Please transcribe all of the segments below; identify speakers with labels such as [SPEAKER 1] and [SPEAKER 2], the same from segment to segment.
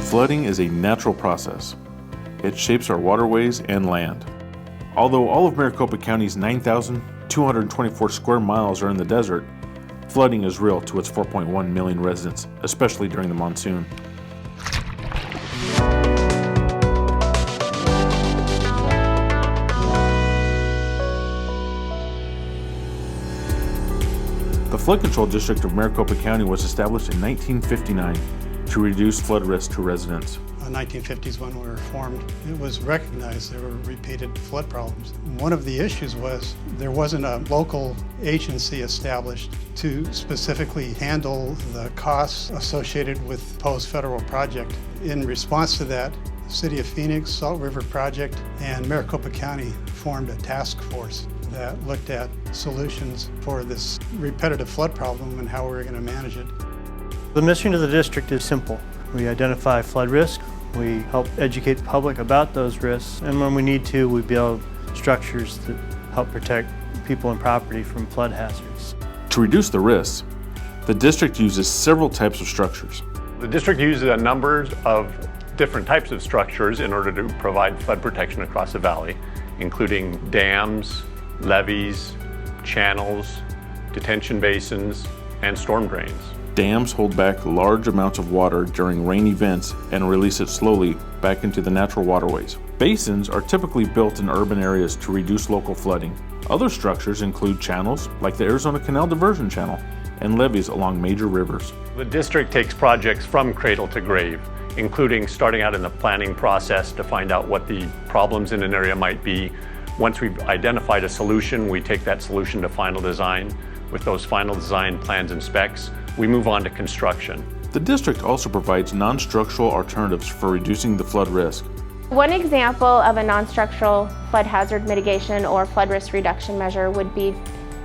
[SPEAKER 1] Flooding is a natural process. It shapes our waterways and land. Although all of Maricopa County's 9,224 square miles are in the desert, flooding is real to its 4.1 million residents, especially during the monsoon. The Flood Control District of Maricopa County was established in 1959 to reduce flood risk to residents.
[SPEAKER 2] In the 1950s when we were formed, it was recognized there were repeated flood problems. One of the issues was there wasn't a local agency established to specifically handle the costs associated with post-federal project. In response to that, the City of Phoenix, Salt River Project, and Maricopa County formed a task force that looked at solutions for this repetitive flood problem and how we were going to manage it.
[SPEAKER 3] The mission of the district is simple. We identify flood risk, we help educate the public about those risks, and when we need to, we build structures that help protect people and property from flood hazards.
[SPEAKER 1] To reduce the risks, the district uses several types of structures.
[SPEAKER 4] The district uses a number of different types of structures in order to provide flood protection across the valley, including dams, levees, channels, detention basins, and storm drains.
[SPEAKER 1] Dams hold back large amounts of water during rain events and release it slowly back into the natural waterways. Basins are typically built in urban areas to reduce local flooding. Other structures include channels, like the Arizona Canal Diversion Channel, and levees along major rivers.
[SPEAKER 4] The district takes projects from cradle to grave, including starting out in the planning process to find out what the problems in an area might be. Once we've identified a solution, we take that solution to final design. With those final design plans and specs, we move on to construction.
[SPEAKER 1] The district also provides non-structural alternatives for reducing the flood risk.
[SPEAKER 5] One example of a non-structural flood hazard mitigation or flood risk reduction measure would be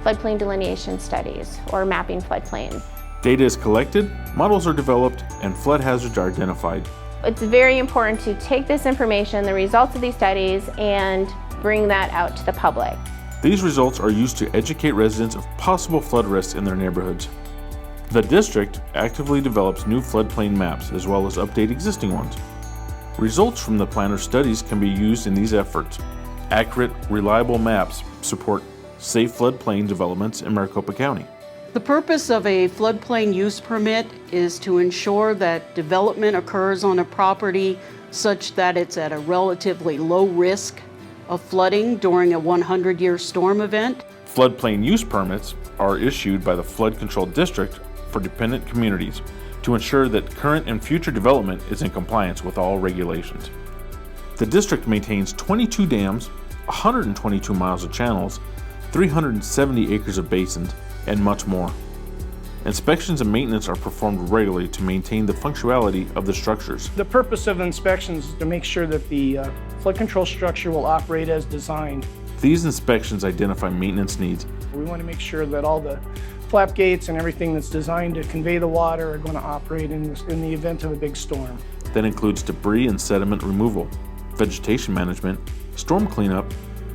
[SPEAKER 5] floodplain delineation studies or mapping floodplains.
[SPEAKER 1] Data is collected, models are developed, and flood hazards are identified.
[SPEAKER 5] It's very important to take this information, the results of these studies, and bring that out to the public.
[SPEAKER 1] These results are used to educate residents of possible flood risks in their neighborhoods. The district actively develops new floodplain maps as well as update existing ones. Results from the planner studies can be used in these efforts. Accurate, reliable maps support safe floodplain developments in Maricopa County.
[SPEAKER 6] The purpose of a floodplain use permit is to ensure that development occurs on a property such that it's at a relatively low risk of flooding during a 100-year storm event.
[SPEAKER 1] Floodplain use permits are issued by the Flood Control District for dependent communities to ensure that current and future development is in compliance with all regulations. The district maintains 22 dams, 122 miles of channels, 370 acres of basins, and much more. Inspections and maintenance are performed regularly to maintain the functionality of the structures.
[SPEAKER 7] The purpose of inspections is to make sure that the flood control structure will operate as designed.
[SPEAKER 1] These inspections identify maintenance needs.
[SPEAKER 7] We want to make sure that all the flap gates and everything that's designed to convey the water are going to operate in the event of a big storm.
[SPEAKER 1] That includes debris and sediment removal, vegetation management, storm cleanup,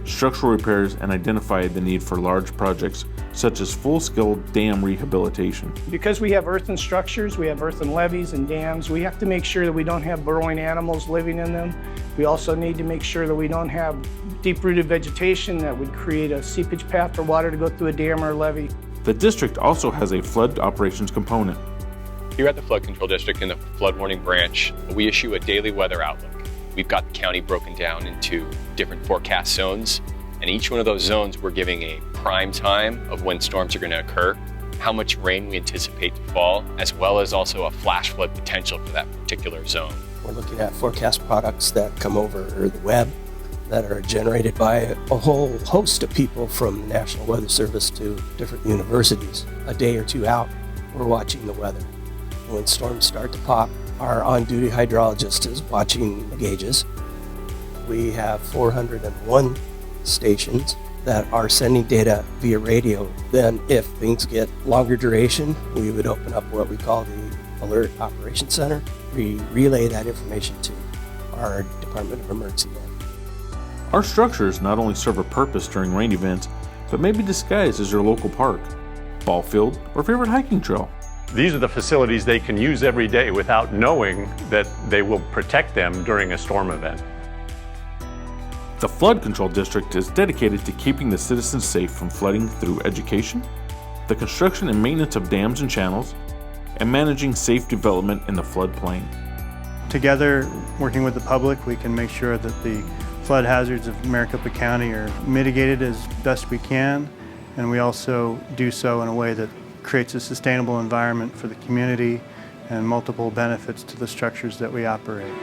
[SPEAKER 1] structural repairs, and identify the need for large projects such as full-scale dam rehabilitation.
[SPEAKER 7] Because we have earthen structures, we have earthen levees and dams, we have to make sure that we don't have burrowing animals living in them. We also need to make sure that we don't have deep-rooted vegetation that would create a seepage path for water to go through a dam or a levee.
[SPEAKER 1] The district also has a flood operations component.
[SPEAKER 8] Here at the Flood Control District in the Flood Warning Branch, we issue a daily weather outlook. We've got the county broken down into different forecast zones, and each one of those zones we're giving a prime time of when storms are going to occur, how much rain we anticipate to fall, as well as also a flash flood potential for that particular zone.
[SPEAKER 9] We're looking at forecast products that come over the web that are generated by a whole host of people from the National Weather Service to different universities. A day or two out, we're watching the weather. When storms start to pop, our on-duty hydrologist is watching the gauges. We have 401 stations that are sending data via radio. Then if things get longer duration, we would open up what we call the Alert Operations Center. We relay that information to our Department of Emergency Management.
[SPEAKER 1] Our structures not only serve a purpose during rain events, but may be disguised as your local park, ball field, or favorite hiking trail.
[SPEAKER 4] These are the facilities they can use every day without knowing that they will protect them during a storm event.
[SPEAKER 1] The Flood Control District is dedicated to keeping the citizens safe from flooding through education, the construction and maintenance of dams and channels, and managing safe development in the floodplain.
[SPEAKER 3] Together, working with the public, we can make sure that the flood hazards of Maricopa County are mitigated as best we can, and we also do so in a way that creates a sustainable environment for the community and multiple benefits to the structures that we operate.